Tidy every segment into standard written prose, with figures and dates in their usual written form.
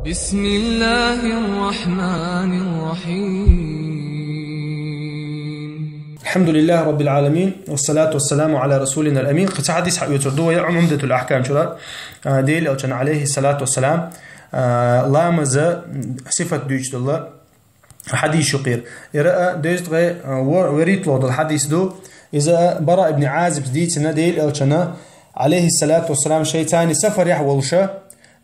بسم الله الرحمن الرحيم. الحمد لله رب العالمين والصلاة والسلام على رسولنا الأمين. قصة حديث يتردو يعم عمدة الأحكام شرا ديل أو كان عليه الصلاة والسلام الله مزا صفة دوجت الله حديث شقير يرى دوجت غي وريت لود الحديث دو إذا براء ابن عازب ديتنا ديل أو كان عليه الصلاة والسلام شيطان سفر يحولشه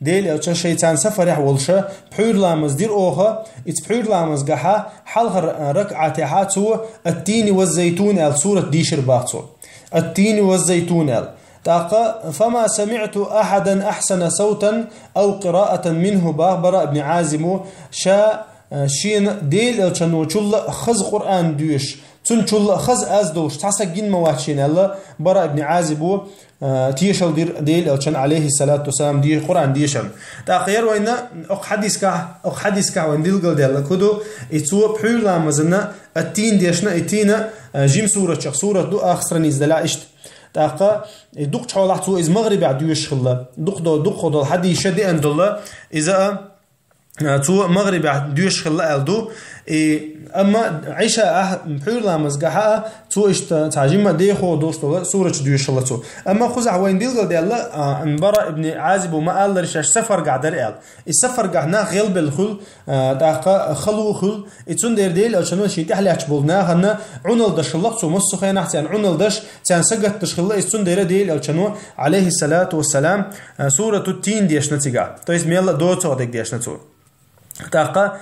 ديل أو شيطان سفر يحولشه بحور لامز دير أوها بحور لامز جحا حلها ركعة حاتو التين والزيتون السورة ديشر باقصو التين والزيتون تاقا فما سمعت أحدا أحسن صوتا أو قراءة منه براء ابن عازم شا شين ديل أو شنو شل خز قرآن دوش تون شل خز أزدوش تعسقين مواتشين الله براء ابن عازب تيشل ديل أو كان عليه الصلاة والسلام دي قرآن ديشل تأخير وإن أق حديث كه وإن ديل قل ديال كدو يتسوى بحول لامزنا التين ديشنا التين جيم سورة دو آخر نزدلا إشت تأخا دوق حول تسوى إز مغرب عديوش خلا دوق خدال حديث شدي أن الله إذا تسوى مغرب عديوش خلا ألدو أما عيشة بحول لامز جحا تو إشت تعجيم ديخو دوستو سورة ديوش الله تو أما خزع وين ديل قال الله براء ابن عازب وما قال رشاش سفر قعدر قال السفر قعنا غيل بالخل تاقا خلو خل يتون دير ديل أو شنو شيء تحلي أشبولنا هنا عنل دش الله تو مص خينا حتى عنل دش تان سجت دش الله يتون ديل أو شنو عليه الصلاة والسلام سورة التين ديش نتيجة تو اسم يلا دوتو ديك ديش نتو تاقا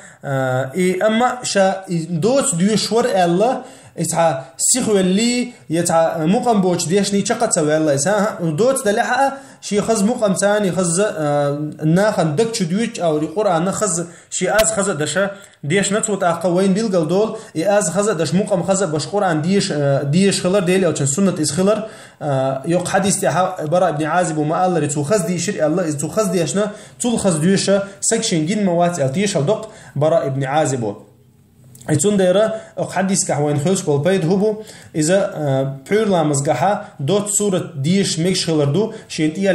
أما شا دوت ديوشور الله يتع سيخو اللي يتع مقام بوش ديشني شقت سوي الله يسها دوت دلحة شي خز مقام ثاني خز ناخن دك شدويش أو القرآن نخز شي أز خز دشة ديش نتوت أقوين ديل دول أز خز دش مقام خز بش قرآن ديش خلر ديل أو كان سنة إس خلر يق حديث تاع براء ابن عازب وما قال رتو خز دي شرع الله إذ تو خز ديشنا طول خز ديشة سكشين جين موات التيش الدق براء ابن عازب يتون ديرة حديث كحوين خلش بالبيت هبو إذا بحور لامز جحا دوت سورة ديش ميكش خلردو شينتيها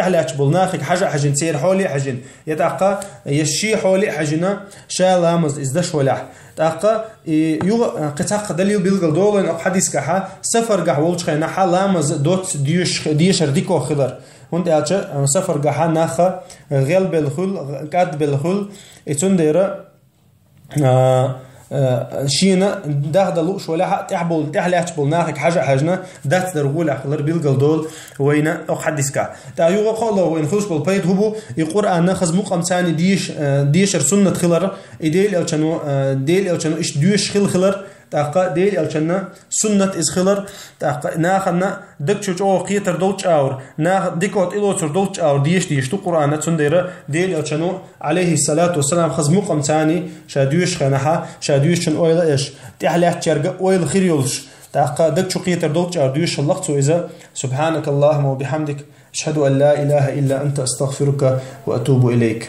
لاتش بالناخك حاجة سير حولي حاجن يتعقى يشي حولي حاجنا شا لامز إزدش ولاح تعقى يو قطع دليل بيلقل دولين حديث كحا سفر جح ولش خينا حلامز دوت ديش رديكو خلر هون تأجر سفر جحا ناخا غيل بالخل كاد بالخل يتون ديرة شينا داخل شولا حق تحبل ناخك حاجنا دات درغول اخلر بيلقل دول وينا او حديثك تايو قالوا وين خلص بالبيت هبو القران ناخذ مقام ثاني ديش سنه خلر ديل او كانوا ايش ديش خلر تاقا ديل او كان سنه از خلر تاقا ناخنا دكچو او قيتر دوچ اور نا ديكوت الوتر دوچ اور ديش تو قران تندير ديل او كانوا عليه الصلاه والسلام خذ مقام ثاني شاديش خنها شاديش شن اويل ايش تحلات شرق اويل خير يولش تاقا دكچو قيتر دوچ اور ديش الله تو اذا سبحانك اللهم وبحمدك اشهد ان لا اله الا انت استغفرك واتوب اليك.